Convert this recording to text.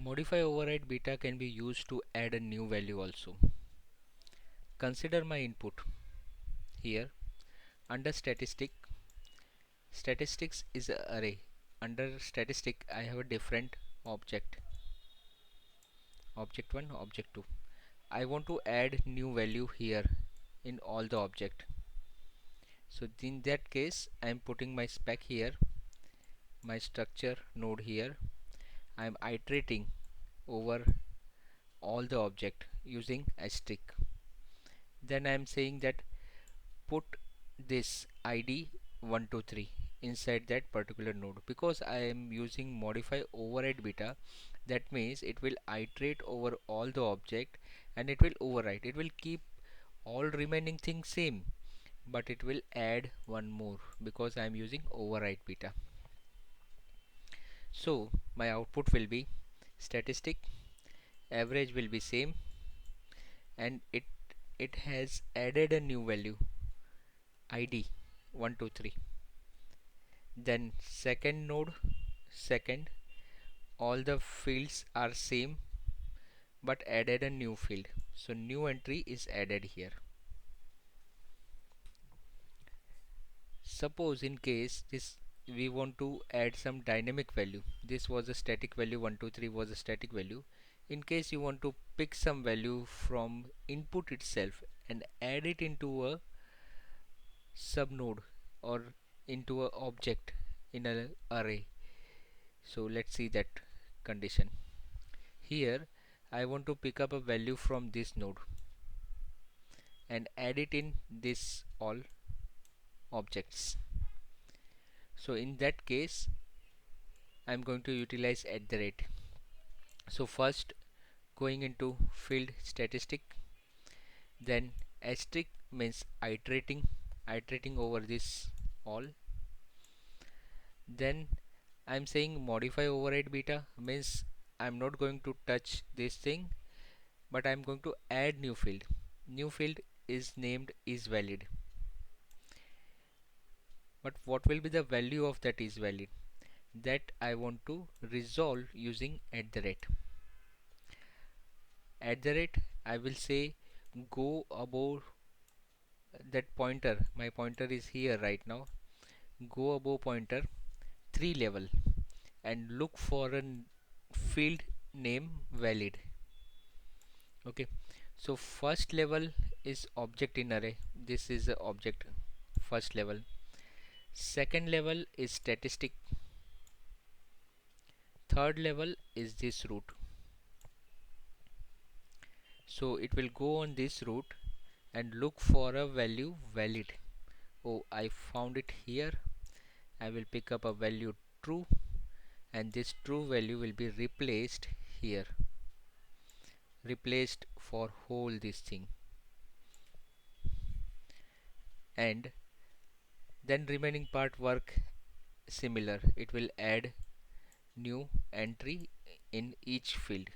Modify-override-beta can be used to add a new value also. Consider my input here. Under statistics is a array. Under statistic I have a different object 1, object 2. I want to add new value here in all the object. So in that case I am putting my spec here, my structure node here. I am iterating over all the object using asterisk. Then I am saying that put this id 123 inside that particular node. Because I am using modify override beta, that means it will iterate over all the object and it will override. It will keep all remaining things same, but it will add one more because I am using override beta. So my output will be statistic, average will be same, and it has added a new value id 123. Then second node, second, all the fields are same but added a new field, so new entry is added here. Suppose in case this we want to add some dynamic value. This was a static value, 123 was a static value. In case you want to pick some value from input itself and add it into a subnode or into a object in an array, so let's see that condition. Here I want to pick up a value from this node and add it in this all objects. So in that case I'm going to utilize at the rate. So first going into field statistic, then asterisk means iterating over this all. Then I'm saying modify override beta means I'm not going to touch this thing, but I'm going to add new field. New field is named is valid. But what will be the value of that is valid? That I want to resolve using at the rate. At the rate I will say go above that pointer. My pointer is here right now. Go above pointer 3 level and look for a field name valid. Okay, so first level is object in array. This is the object first level. Second level is statistic. Third level is this root. So it will go on this root and look for a value valid. Oh, I found it here. I will pick up a value true, and this true value will be replaced here, replaced for whole this thing, and then remaining part work similar. It will add new entry in each field.